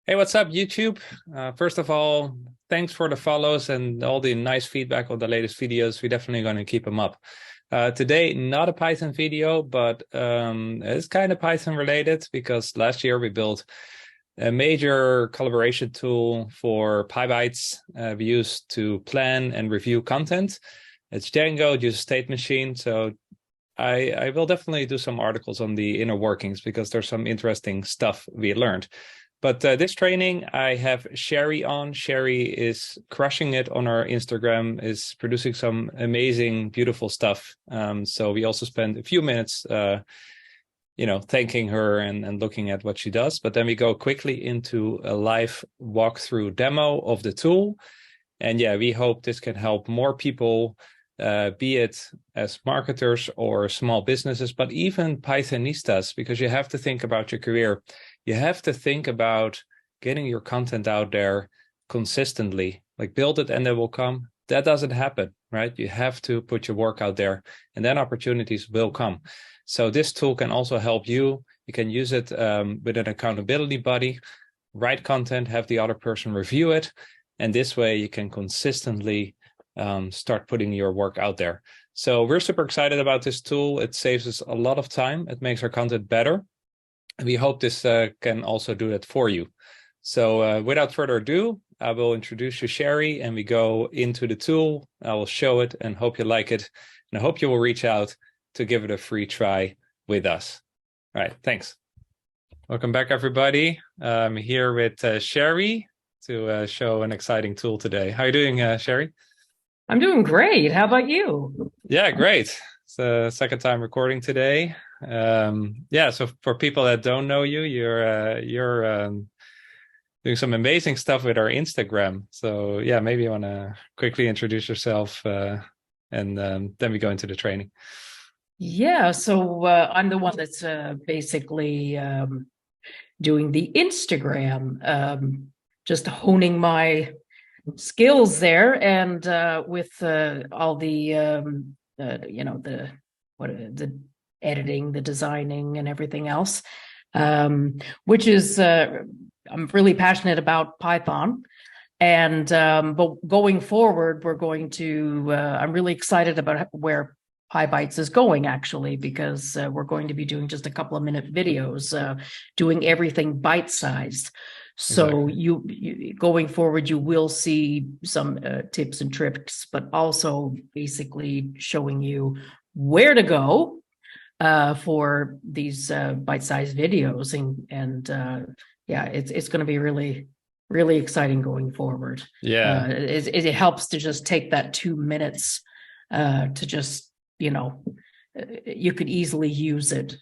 Hey, what's up, YouTube? First of all, thanks for the follows and all the nice feedback on the latest videos. We're definitely going to keep them up. Today, not a Python video, but it's kind of Python related because last year we built a major collaboration tool for Pybites we use to plan and review content. It's Django, it uses state machine. So I will definitely do some articles on the inner workings because there's some interesting stuff we learned. But this training, I have Sherry on. Sherry is crushing it on our Instagram, is producing some amazing, beautiful stuff. So we also spend a few minutes, thanking her and looking at what she does. But then we go quickly into a live walkthrough demo of the tool. And yeah, we hope this can help more people, be it as marketers or small businesses, but even Pythonistas, because you have to think about your career. You have to think about getting your content out there consistently, like build it and they will come. That doesn't happen, right? You have to put your work out there and then opportunities will come. So this tool can also help you. You can use it with an accountability buddy, write content, have the other person review it. And this way you can consistently start putting your work out there. So we're super excited about this tool. It saves us a lot of time. It makes our content better. And we hope this can also do that for you. So without further ado, I will introduce you Sherry and we go into the tool. I will show it and hope you like it. And I hope you will reach out to give it a free try with us. All right, thanks. Welcome back, everybody. I'm here with Sherry to show an exciting tool today. How are you doing, Sherry? I'm doing great. How about you? Yeah, great. It's the second time recording today. So for people that don't know you, you're doing some amazing stuff with our Instagram. So yeah, maybe you want to quickly introduce yourself, and then we go into the training. Yeah, so I'm the one that's basically doing the Instagram, just honing my skills there, and with all the the editing, the designing, and everything else, which is I'm really passionate about Python. And but going forward, we're going to I'm really excited about where Pybites is going, actually, because we're going to be doing just a couple of minute videos, doing everything bite-sized. So Exactly. you going forward, you will see some tips and tricks, but also basically showing you where to go for these bite-sized videos, and yeah, it's going to be really exciting going forward. Yeah. It helps to just take that 2 minutes to just, you could easily use it.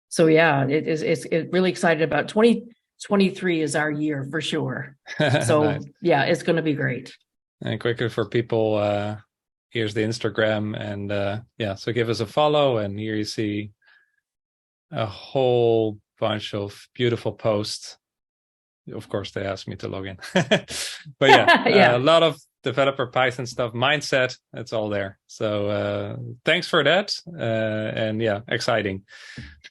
So yeah, it's really excited about 2023 is our year for sure. So Nice. yeah, it's going to be great. And quickly for people, here's the Instagram, and so give us a follow. And here you see a whole bunch of beautiful posts. Of course, they asked me to log in, but yeah, a Yeah. lot of developer Python stuff, mindset, it's all there. So thanks for that, and yeah, exciting.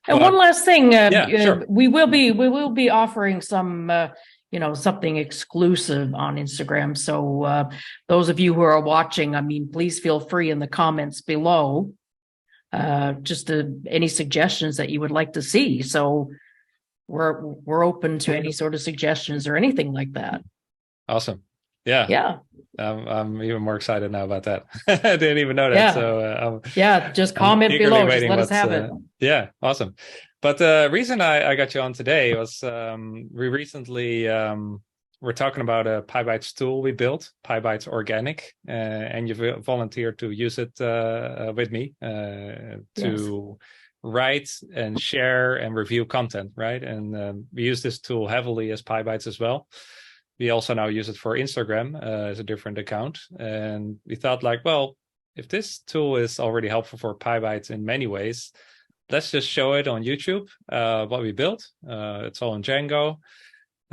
And one But last thing, yeah, sure. we will be offering some something exclusive on Instagram. So those of you who are watching, I mean, please feel free in the comments below, just any suggestions that you would like to see. So we're open to any sort of suggestions or anything like that. Awesome. Yeah. Yeah. I'm even more excited now about that. I didn't even know that. Yeah. So Yeah. Just I'm comment eagerly below. Just waiting let us what's have it. yeah, awesome. But the reason I got you on today was we recently we're talking about a Pybites tool we built, Pybites Organic, and you volunteered to use it with me Yes. to write and share and review content, right? And we use this tool heavily as Pybites as well. We also now use it for Instagram as a different account. And we thought like, well, if this tool is already helpful for Pybites in many ways, let's just show it on YouTube, what we built. It's all in Django.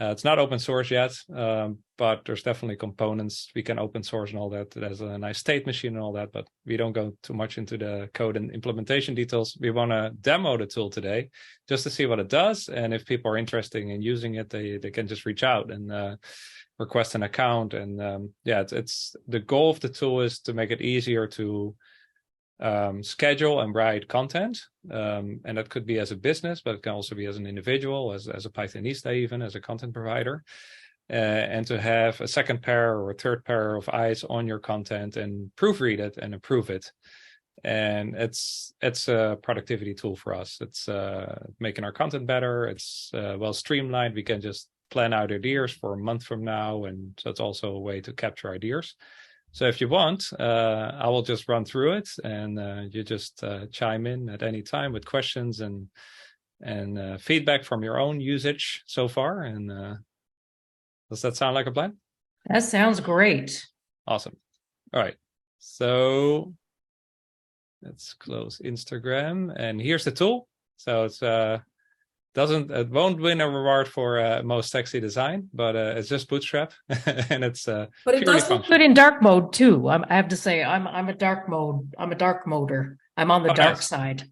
It's not open source yet, but there's definitely components we can open source and all that. There's a nice state machine and all that, but we don't go too much into the code and implementation details. We want to demo the tool today just to see what it does. And if people are interested in using it, they can just reach out and request an account. And it's the goal of the tool is to make it easier to schedule and write content, and that could be as a business, but it can also be as an individual, as a Pythonista, even as a content provider, and to have a second pair or a third pair of eyes on your content and proofread it and approve it. And it's a productivity tool for us. It's making our content better. It's well streamlined. We can just plan out ideas for a month from now, and so it's also a way to capture ideas. So if you want, I will just run through it, and you just chime in at any time with questions and feedback from your own usage so far. And does that sound like a plan? That sounds great. Awesome. All right. So let's close Instagram, and here's the tool. So it's it won't win a reward for most sexy design, but it's just Bootstrap, and it's but it does look good in dark mode too. I have to say, I'm a dark moder. I'm on the dark side,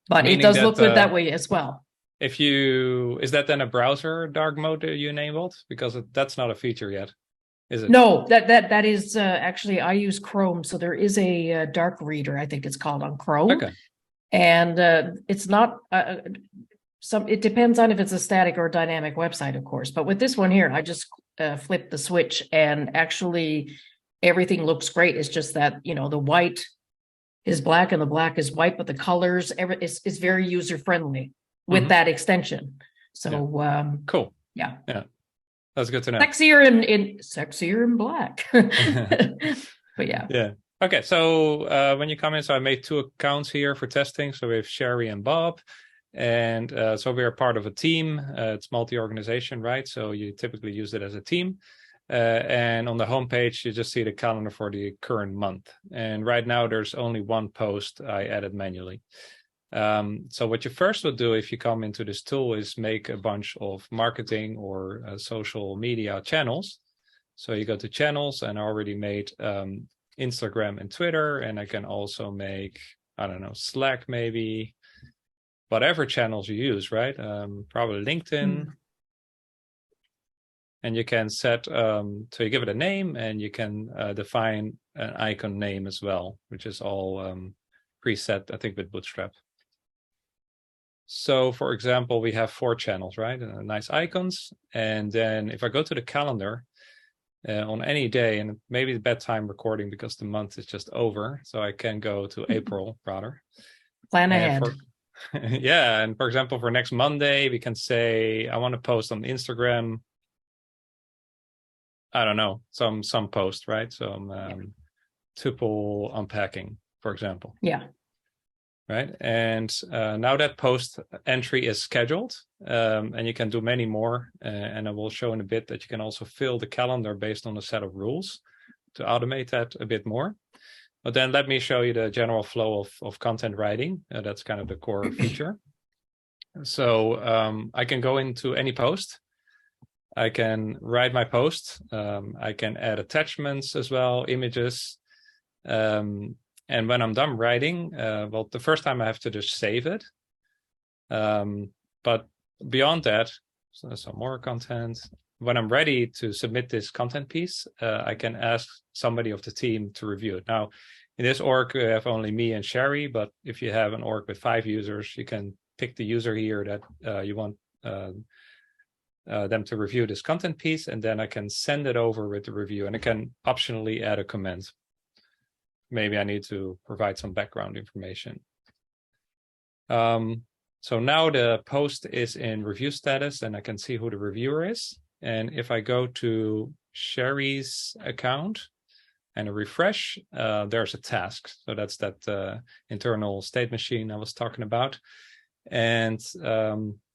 but it does look good that way as well. Is that then a browser dark mode you enabled? Because that's not a feature yet, is it? No, that is actually, I use Chrome, so there is a dark reader, I think it's called, on Chrome. Okay. And it's not it depends on if it's a static or dynamic website, of course. But with this one here, I just flipped the switch, and actually everything looks great. It's just that, the white is black and the black is white, but the colors, is very user friendly with that extension. So cool. Yeah. That's good to know. Sexier in black. But yeah. Yeah. Okay. So when you come in, so I made 2 accounts here for testing. So we have Sherry and Bob. And so we are part of a team. It's multi-organization, right? So you typically use it as a team. And on the homepage, you just see the calendar for the current month. And right now, there's only 1 post I added manually. So what you first would do if you come into this tool is make a bunch of marketing or social media channels. So you go to channels, and I already made Instagram and Twitter. And I can also make, I don't know, Slack maybe. Whatever channels you use, right? Probably LinkedIn. And you can set, so you give it a name, and you can define an icon name as well, which is all preset, I think, with Bootstrap. So for example, we have 4 channels, right? Nice icons. And then if I go to the calendar on any day, and maybe the bedtime recording because the month is just over, so I can go to April rather. Plan ahead. Yeah, and for example, for next Monday, we can say I want to post on Instagram, I don't know, some post, right? Some tuple unpacking, for example. Yeah. Right. And now that post entry is scheduled, and you can do many more. And I will show in a bit that you can also fill the calendar based on a set of rules to automate that a bit more. But then let me show you the general flow of content writing. That's kind of the core feature. So I can go into any post. I can write my post. I can add attachments as well, images. And when I'm done writing, well, the first time I have to just save it. But beyond that, so some more content. When I'm ready to submit this content piece, I can ask somebody of the team to review it. Now, in this org, we have only me and Sherry, but if you have an org with 5 users, you can pick the user here that you want them to review this content piece, and then I can send it over with the review, and I can optionally add a comment. Maybe I need to provide some background information. So now the post is in review status, and I can see who the reviewer is. And if I go to Sherry's account and a refresh, there's a task. So that's that internal state machine I was talking about. And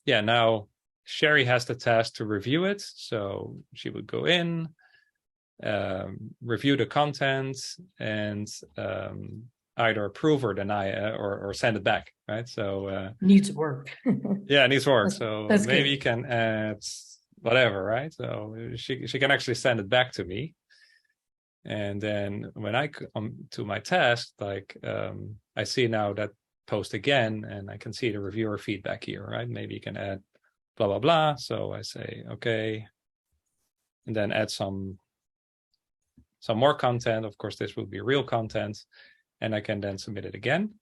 yeah, now Sherry has the task to review it. So she would go in, review the content, and either approve or deny or send it back, right? So needs work. yeah, it needs work. So that's maybe good. you can add, whatever, right? So she can actually send it back to me. And then when I come to my task, like I see now that post again, and I can see the reviewer feedback here, right? Maybe you can add blah, blah, blah. So I say, okay, and then add some more content. Of course, this will be real content, and I can then submit it again.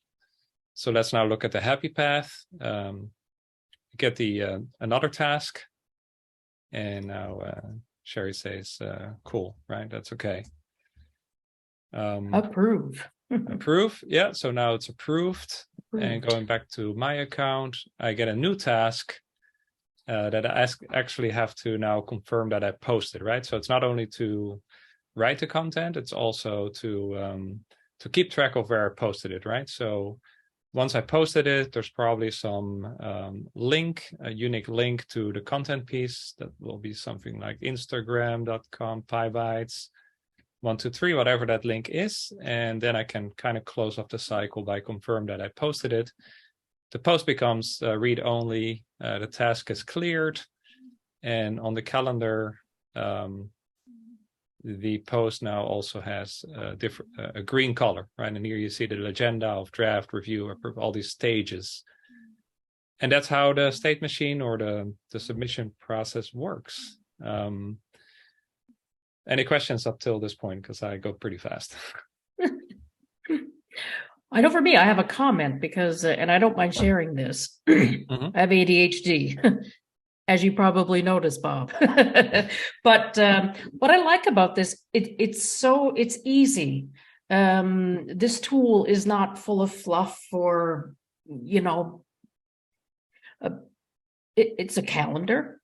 So let's now look at the happy path. Get the another task, and now Sherry says, cool, right? That's okay. Approve. Approve. Yeah, so now it's approved. And going back to my account, I get a new task that I actually have to now confirm that I posted, right? So it's not only to write the content, it's also to keep track of where I posted it, right? So once I posted it, there's probably some link, a unique link to the content piece that will be something like Instagram.com, Pybites, 123, whatever that link is. And then I can kind of close off the cycle by confirm that I posted it. The post becomes read only, the task is cleared. And on the calendar, the post now also has a green color, right? And here you see the agenda of draft, review, all these stages. And that's how the state machine or the submission process works. Any questions up till this point? Because I go pretty fast. I know for me, I have a comment because, and I don't mind sharing this. I have ADHD, as you probably noticed, Bob. But what I like about this, it's easy. This tool is not full of fluff or, it's a calendar.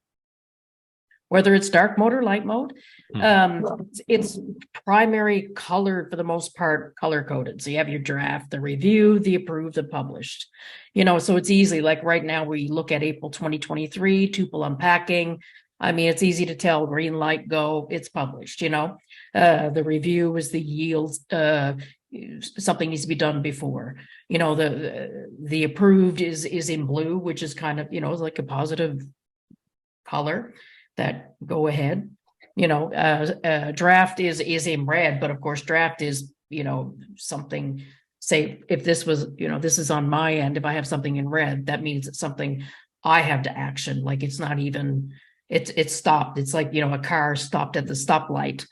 Whether it's dark mode or light mode, it's primary colored for the most part, color coded. So you have your draft, the review, the approved, the published. So it's easy. Like right now, we look at April 2023, tuple unpacking. I mean, it's easy to tell. Green light, go. It's published. The review is the yield. Something needs to be done before. The approved is in blue, which is kind of like a positive color. That go ahead, draft is in red, but of course draft is, something, say if this was, this is on my end, if I have something in red, that means it's something I have to action. Like it's not even, it's stopped. It's like, a car stopped at the stoplight,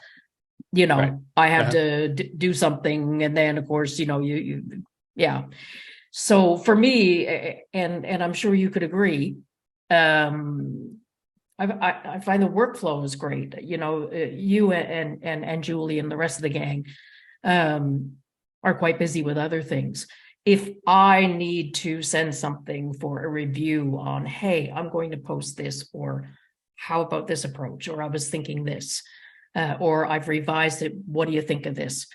right. I have to do something. And then of course, yeah. So for me, and I'm sure you could agree, I find the workflow is great. You and Julie and the rest of the gang are quite busy with other things. If I need to send something for a review on, hey, I'm going to post this, or how about this approach, or I was thinking this, or I've revised it. What do you think of this?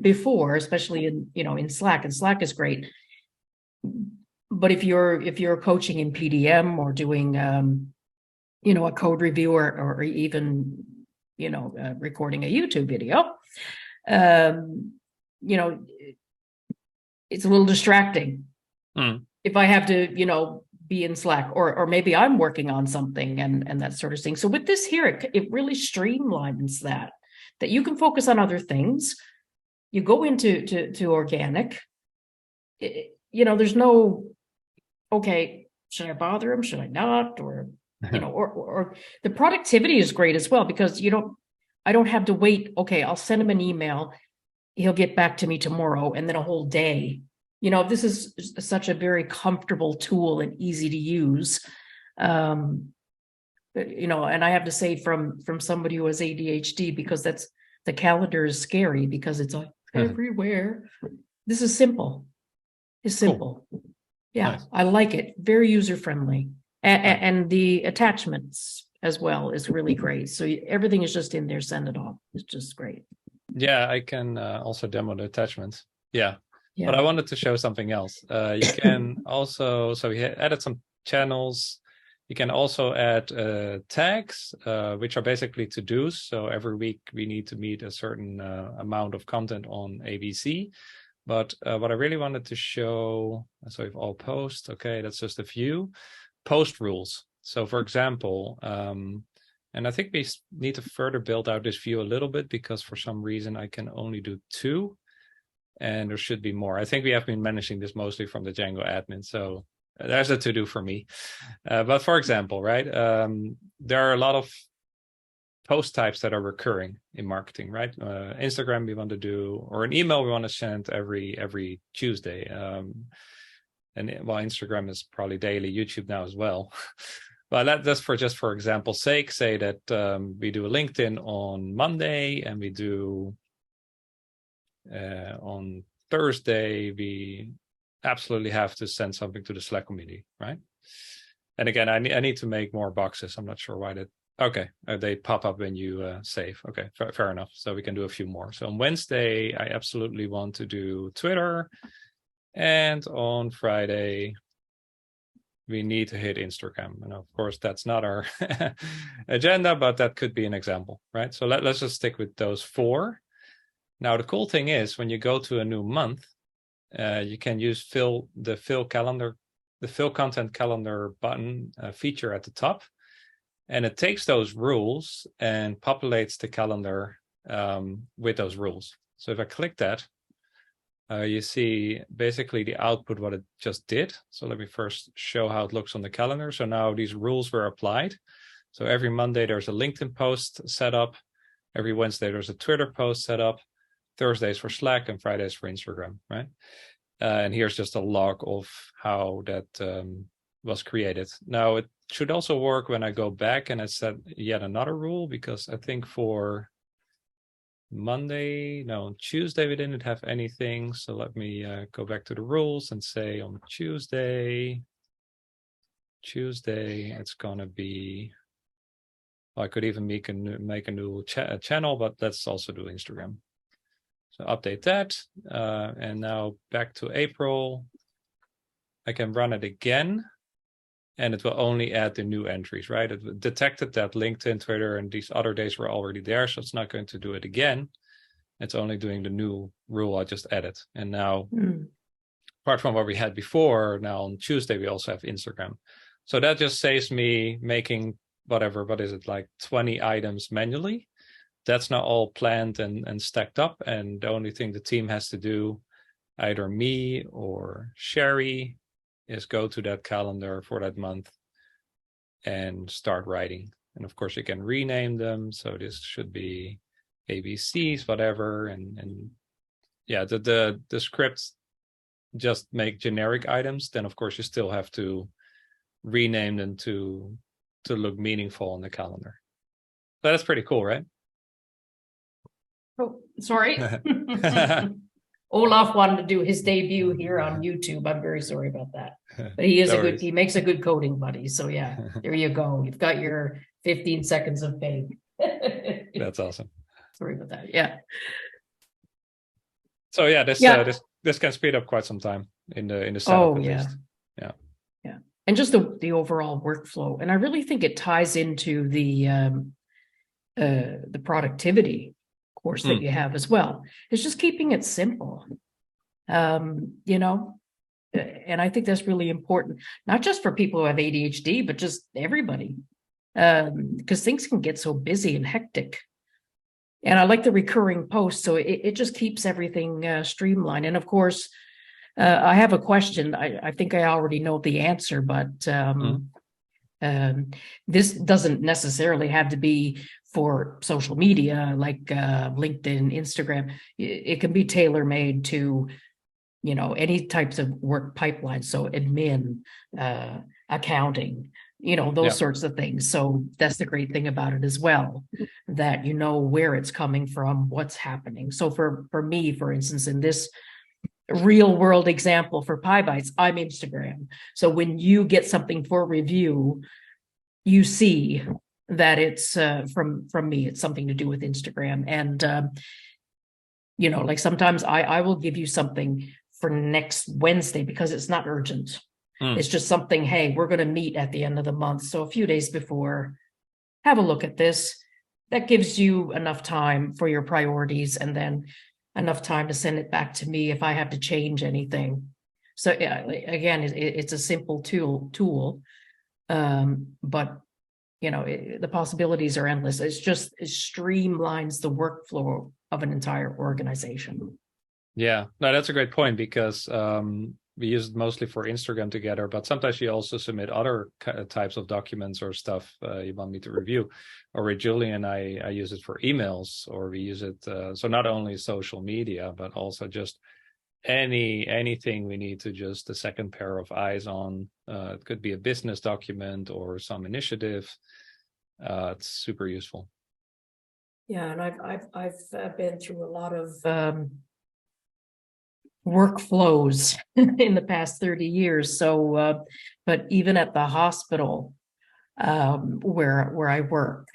Before, especially in Slack, and Slack is great. But if you're coaching in PDM or doing a code review or even recording a YouTube video, it's a little distracting if I have to be in Slack, or maybe I'm working on something and that sort of thing. So with this here, it really streamlines that you can focus on other things. You go into organic. There's no, okay, should I bother him? Should I not? Or or the productivity is great as well, because I don't have to wait. Okay, I'll send him an email. He'll get back to me tomorrow, and then a whole day. This is such a very comfortable tool and easy to use. And I have to say from somebody who has ADHD, because the calendar is scary because it's like everywhere. This is simple. It's simple. Cool. Yeah, nice. I like it. Very user-friendly. And the attachments as well is really great. So everything is just in there, send it off. It's just great. Yeah, I can also demo the attachments. Yeah. But I wanted to show something else. You can also, so we added some channels. You can also add tags, which are basically to-dos. So every week we need to meet a certain amount of content on ABC. But what I really wanted to show, so if all post, okay, that's just a few. Post rules. So for example, and I think we need to further build out this view a little bit, because for some reason I can only do 2 and there should be more. I think we have been managing this mostly from the Django admin. So there's a to-do for me. But for example, right, there are a lot of post types that are recurring in marketing, right? Instagram we want to do, or an email we want to send every Tuesday. And while Instagram is probably daily, YouTube now as well. But that's for example's sake, say that we do a LinkedIn on Monday, and we do on Thursday, we absolutely have to send something to the Slack community, right? And again, I need to make more boxes. I'm not sure why that. Okay, they pop up when you save. Okay, fair enough. So we can do a few more. So on Wednesday, I absolutely want to do Twitter. And on Friday, we need to hit Instagram. And of course, that's not our agenda, but that could be an example, right? So let's just stick with those 4. Now, the cool thing is when you go to a new month, you can use the fill content calendar button feature at the top. And it takes those rules and populates the calendar with those rules. So if I click that, you see basically the output, what it just did. So let me first show how it looks on the calendar. So now these rules were applied. So every Monday, there's a LinkedIn post set up. Every Wednesday, there's a Twitter post set up. Thursdays for Slack and Fridays for Instagram, right? And here's just a log of how that was created. Now, it should also work when I go back and I set yet another rule, because I think for Tuesday, we didn't have anything. So let me go back to the rules and say on Tuesday, it's going to be, well, I could even make a new channel, but let's also do Instagram. So update that. And now back to April. I can run it again, and it will only add the new entries, right? It detected that LinkedIn, Twitter, and these other days were already there, so it's not going to do it again. It's only doing the new rule I just added. And now, apart from what we had before, now on Tuesday, we also have Instagram. So that just saves me making what is it, like 20 items manually. That's not all planned and stacked up. And the only thing the team has to do, either me or Sherry, is go to that calendar for that month and start writing. And of course, you can rename them. So this should be ABCs, whatever. And yeah, the scripts just make generic items. Then, of course, you still have to rename them to look meaningful on the calendar. But that's pretty cool, right? Oh, sorry. Olaf wanted to do his debut here on YouTube. I'm very sorry about that. But he is he makes a good coding buddy. So yeah, there you go. You've got your 15 seconds of fame. That's awesome. Sorry about that. Yeah. So yeah, this can speed up quite some time in the setup at least. Yeah. And just the overall workflow. And I really think it ties into the productivity course that you have as well. It's just keeping it simple. And I think that's really important, not just for people who have ADHD, but just everybody, because things can get so busy and hectic. And I like the recurring posts, so it just keeps everything streamlined. And of course, I have a question. I think I already know the answer, but this doesn't necessarily have to be for social media like LinkedIn, Instagram. It can be tailor-made to, any types of work pipelines. So admin, accounting, those sorts of things. So that's the great thing about it as well, that you know where it's coming from, what's happening. So for me, for instance, in this real world example for Pybites, I'm Instagram. So when you get something for review, you see that it's from me, it's something to do with Instagram. And, like sometimes I will give you something for next Wednesday because it's not urgent. It's just something, hey, we're going to meet at the end of the month. So a few days before, have a look at this. That gives you enough time for your priorities, and then enough time to send it back to me if I have to change anything. So yeah, again, it's a simple tool. But the possibilities are endless. It streamlines the workflow of an entire organization. Yeah, no, that's a great point, because we use it mostly for Instagram together, but sometimes you also submit other types of documents or stuff you want me to review. Or with Julian, I use it for emails, or we use it so not only social media, but also just anything we need to just a second pair of eyes on. It could be a business document or some initiative. It's super useful. Yeah, and I've been through a lot of workflows in the past 30 years. So, but even at the hospital where I work,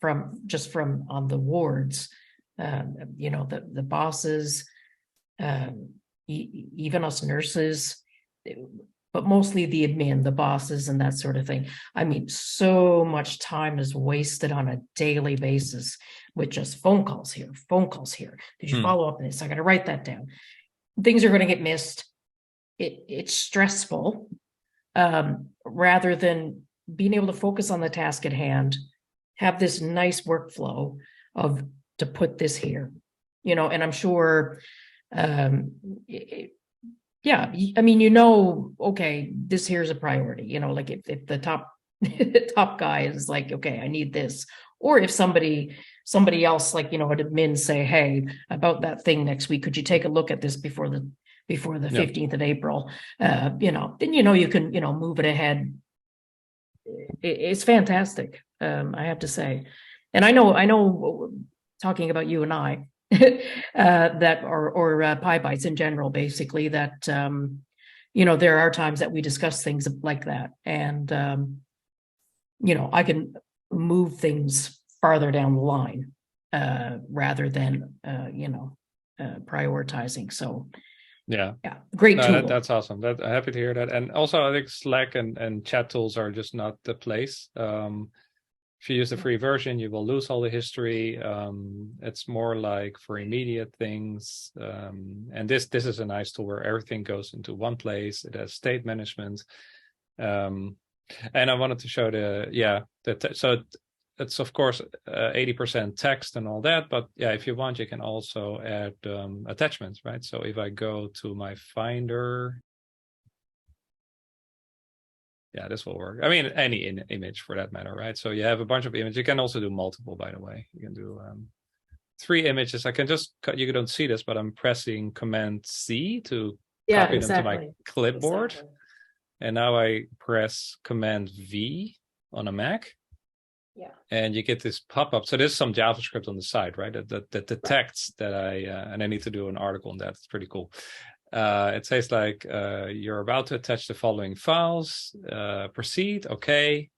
from on the wards, the bosses, even us nurses, but mostly the admin, the bosses, and that sort of thing. I mean, so much time is wasted on a daily basis with just phone calls here, phone calls here. Did you follow up on this? I got to write that down. Things are going to get missed. It's stressful, rather than being able to focus on the task at hand, have this nice workflow to put this here, and I'm sure, yeah, I mean, okay, this here's a priority, like if the top top guy is like, okay, I need this, or if somebody else, like, an admin say, hey, about that thing next week, could you take a look at this before the 15th of April, then you can move it ahead. It's fantastic, I have to say. And I know talking about you and I, that or Pybites in general, basically, that there are times that we discuss things like that, and I can move things farther down the line, rather than prioritizing. So yeah, great tool. That's awesome. I'm happy to hear that. And also, I think Slack and chat tools are just not the place. If you use the free version, you will lose all the history. It's more like for immediate things. And this is a nice tool where everything goes into one place. It has state management. And I wanted to show so it's of course 80% text and all that, but yeah, if you want, you can also add attachments, right? So if I go to my Finder, yeah, this will work. I mean, any image for that matter, right? So you have a bunch of images. You can also do multiple, by the way. You can do 3 images. I can just cut. You don't see this, but I'm pressing Command C to copy them to my clipboard. Exactly. And now I press Command V on a Mac. Yeah. And you get this pop-up. So there's some JavaScript on the side, right? That detects that and I need to do an article on that. It's pretty cool. It says like, you're about to attach the following files, proceed, okay.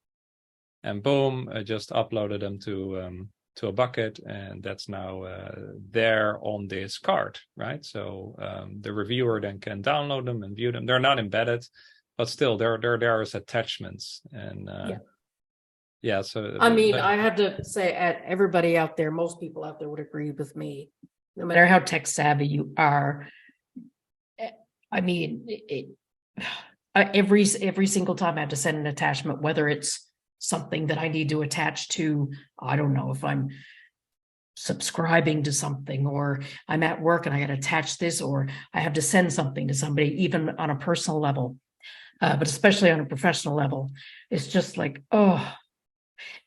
And boom, I just uploaded them to a bucket, and that's now there on this card, right? So the reviewer then can download them and view them. They're not embedded, but still they're there as attachments. And yeah, so I mean, I have to say, everybody out there, most people out there would agree with me. No matter how tech savvy you are, I mean, every single time I have to send an attachment, whether it's something that I need to attach to, I don't know, if I'm subscribing to something, or I'm at work and I got to attach this, or I have to send something to somebody, even on a personal level, but especially on a professional level, it's just like, oh,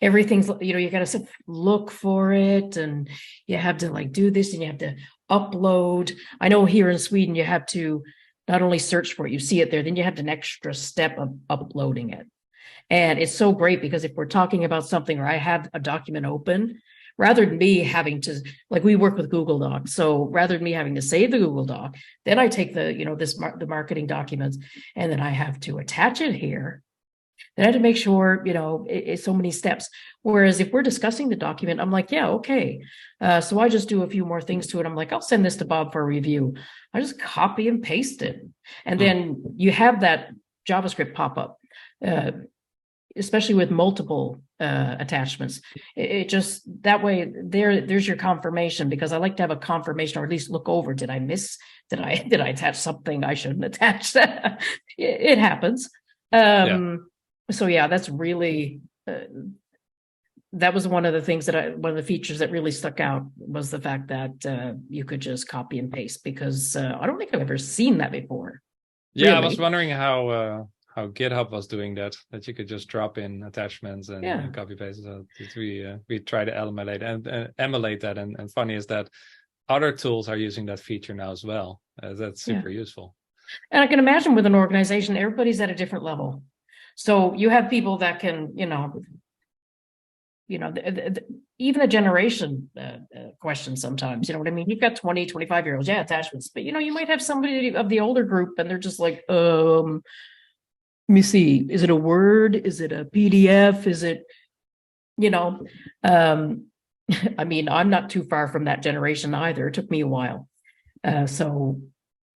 everything's, you got to look for it, and you have to like do this, and you have to upload. I know here in Sweden, you have to not only search for it, you see it there, then you have an extra step of uploading it. And it's so great, because if we're talking about something, or I have a document open, rather than me having to, like, we work with Google Docs. So rather than me having to save the Google Doc, then I take the, the marketing documents, and then I have to attach it here. Then I have to make sure, it's so many steps. Whereas if we're discussing the document, I'm like, yeah, okay. So I just do a few more things to it. I'm like, I'll send this to Bob for a review. I just copy and paste it. And then you have that JavaScript pop up, especially with multiple attachments. It just, that way there's your confirmation, because I like to have a confirmation, or at least look over. Did I attach something I shouldn't attach? It happens. So yeah, that's really that was one of the things that one of the features that really stuck out was the fact that you could just copy and paste, because I don't think I've ever seen that before. Yeah, Really. I was wondering how GitHub was doing that you could just drop in attachments and copy paste. So we try to emulate that, and funny is that other tools are using that feature now as well. That's super useful. And I can imagine with an organization, everybody's at a different level. So you have people that can, even a generation question sometimes, you know what I mean? You've got 20, 25-year-olds, attachments, but you might have somebody of the older group and they're just like, let me see, is it a Word? Is it a PDF? Is it, I mean, I'm not too far from that generation either. It took me a while. So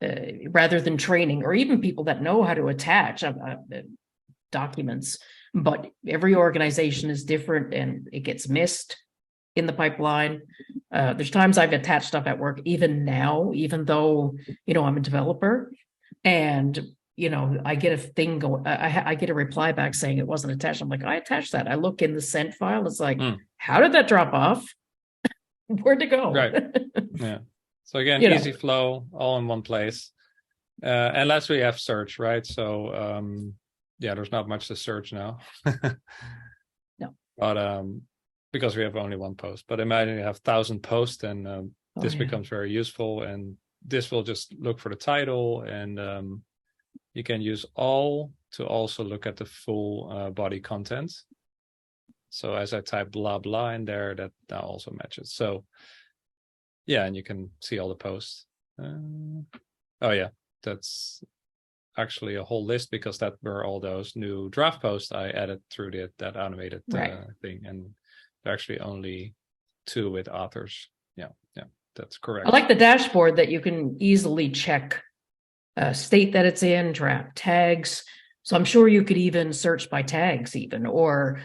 rather than training, or even people that know how to attach documents, but every organization is different and it gets missed in the pipeline. There's times I've attached stuff at work, even now, even though, I'm a developer, and, I get a thing going, I get a reply back saying it wasn't attached. I'm like, I attached that. I look in the sent file. It's like, how did that drop off? Where'd it go? Right. Yeah. So again, easy flow, all in one place. Unless we have search, right? So there's not much to search now. No. But because we have only one post. But imagine you have 1,000 posts, and this becomes very useful. And this will just look for the title, and you can use all to also look at the full body content. So as I type blah blah in there, that also matches. So yeah, and you can see all the posts. That's actually a whole list, because that were all those new draft posts I added through that automated thing, and there are actually only 2 with authors. Yeah, that's correct. I like the dashboard that you can easily check state that it's in, draft tags. So I'm sure you could even search by tags even, or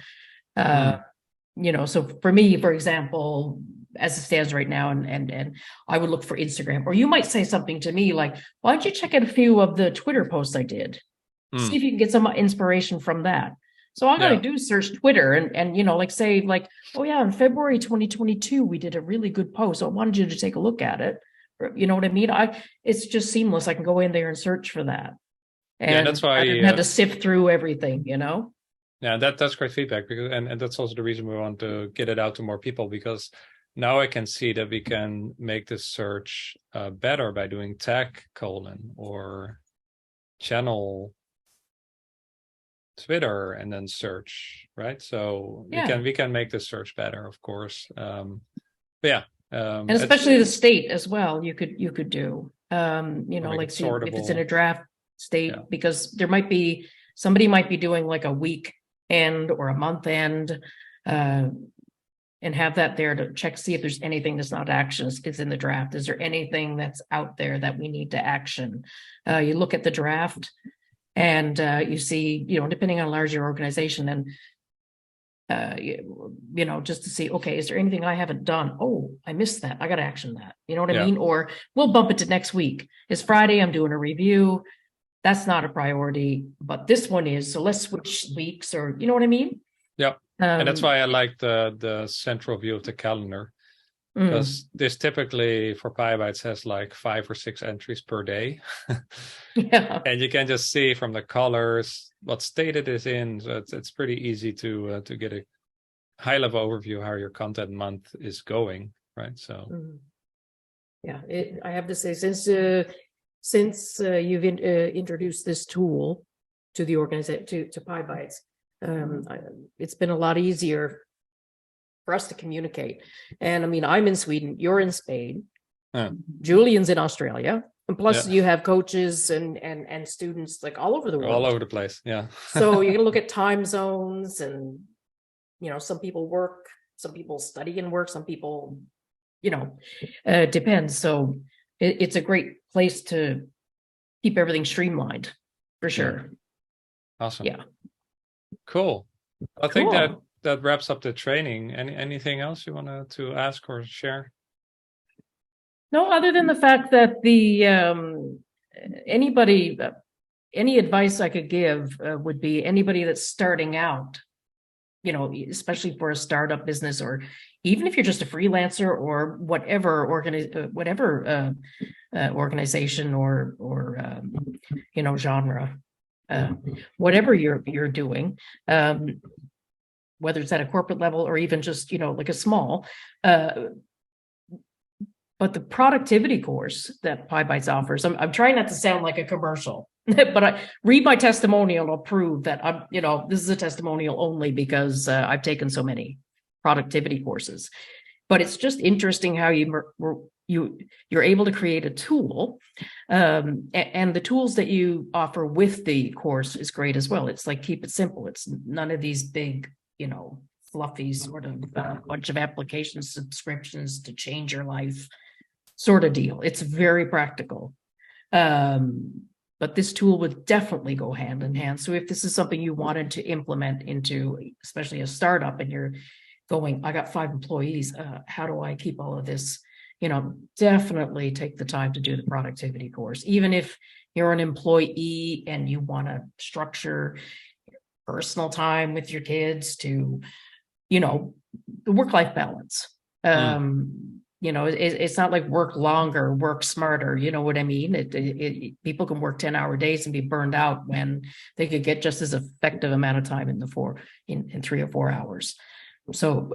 so for me, for example, as it stands right now, and I would look for Instagram, or you might say something to me like, why don't you check out a few of the Twitter posts I did? See if you can get some inspiration from that. So all I gotta do is search Twitter and say oh yeah, in February 2022, we did a really good post. So I wanted you to take a look at it. You know what I mean? It's just seamless. I can go in there and search for that. And that's why I didn't have to sift through everything, Yeah, that's great feedback, because and that's also the reason we want to get it out to more people, because now I can see that we can make the search better by doing tag : or channel Twitter and then search, right? So we can make the search better, of course. And especially the state as well. You could do like see if it's in a draft state, because there might be somebody might be doing like a week end or a month end, and have that there to check, see if there's anything that's not action is in the draft. Is there anything that's out there that we need to action? You look at the draft and you see, depending on larger organization, and just to see, okay, is there anything I haven't done? Oh, I missed that. I got to action that. You know what I mean? Or we'll bump it to next week. It's Friday. I'm doing a review. That's not a priority, but this one is. So let's switch weeks, or you know what I mean? Yeah. And that's why I like the central view of the calendar, because this typically for Pybites has like 5 or 6 entries per day. And you can just see from the colors what state it is in. So it's pretty easy to get a high level overview how your content month is going, right? So I have to say, since you've introduced this tool to the organization, to Pybites, it's been a lot easier for us to communicate. And I mean, I'm in Sweden, you're in Spain, Julian's in Australia, and plus you have coaches and students like all over the world, all over the place. So you can look at time zones, and some people work, some people study and work, some people depends. So it's a great place to keep everything streamlined, for sure. Awesome. Cool. I think that wraps up the training. Anything else you wanted to ask or share? No, other than the fact that the anybody any advice I could give would be anybody that's starting out, you know, especially for a startup business, or even if you're just a freelancer or whatever organization or you know, genre, whatever you're doing, whether it's at a corporate level or even just, you know, like a small, but the productivity course that Pybites offers, I'm trying not to sound like a commercial, but I read my testimonial. I'll prove that I'm, you know, this is a testimonial only because I've taken so many productivity courses. But it's just interesting how you're able to create a tool, and the tools that you offer with the course is great as well. It's like, keep it simple. It's none of these big, you know, fluffy sort of bunch of application subscriptions to change your life sort of deal. It's very practical. But this tool would definitely go hand in hand. So if this is something you wanted to implement into, especially a startup, and you're going, I got 5 employees, how do I keep all of this? You know, definitely take the time to do the productivity course. Even if you're an employee and you want to structure personal time with your kids to, you know, the work-life balance. You know, it's not like work longer, work smarter. You know what I mean? People can work 10-hour days and be burned out when they could get just as effective amount of time in 3 or 4 hours. So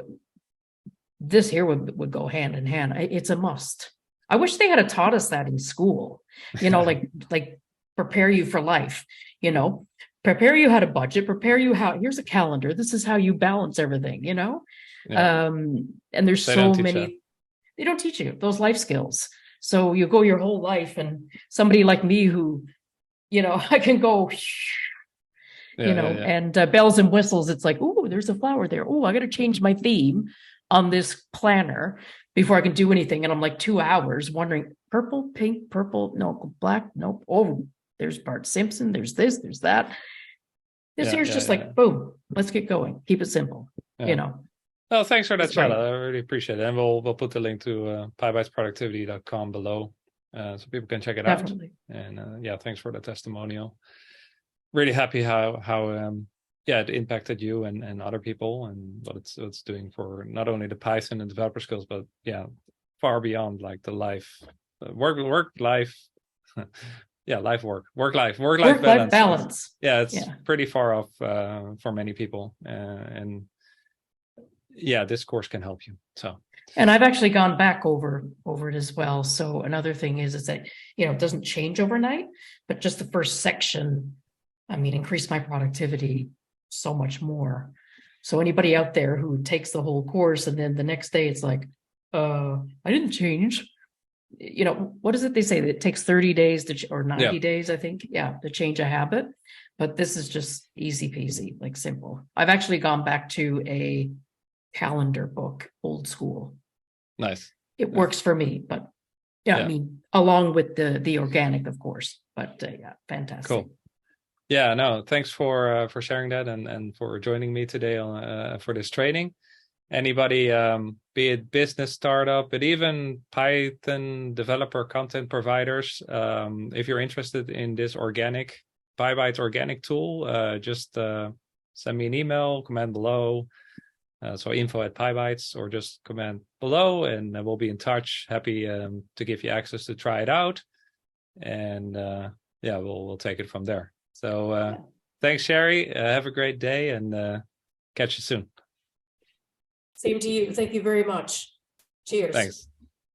this here would go hand in hand. It's a must. I wish they had taught us that in school, you know, like prepare you for life, you know, prepare you how to budget, prepare you how, here's a calendar. This is how you balance everything, you know? Yeah. And there's so many, they don't teach you those life skills. So you go your whole life, and somebody like me who, you know, I can go, you know, and bells and whistles. It's like, oh, there's a flower there. Oh, I got to change my theme on this planner before I can do anything. And I'm like 2 hours wondering, purple, pink, purple, no, black, nope. Oh, there's Bart Simpson. There's this, there's that. This here's just like, boom, let's get going. Keep it simple, you know. Well, thanks for that, Charlotte. I really appreciate it. And we'll put the link to pybitesproductivity.com below, so people can check it out. And yeah, thanks for the testimonial. Really happy how it impacted you and other people, and what it's doing for not only the Python and developer skills, but yeah, far beyond, like the life, work life. Yeah, work life balance. It's pretty far off for many people, and yeah, this course can help you. So, and I've actually gone back over it as well. So another thing is that, you know, it doesn't change overnight, but just the first section, I mean, increased my productivity so much more. So anybody out there who takes the whole course and then the next day it's like, I didn't change. You know, what is it they say that it takes 30 days or 90 days, I think, to change a habit. But this is just easy peasy, like simple. I've actually gone back to a calendar book, old school. Nice. It works for me, but I mean, along with the organic, of course. But fantastic. Cool. Yeah, no, thanks for sharing that and for joining me today on for this training. Anybody, be it business, startup, but even Python developer content providers, if you're interested in this Pybites Organic tool, just send me an email, comment below. So info@Pybites, or just comment below, and we'll be in touch. Happy to give you access to try it out, and we'll take it from there. So thanks, Sherry. Have a great day, and catch you soon. Same to you. Thank you very much. Cheers. Thanks.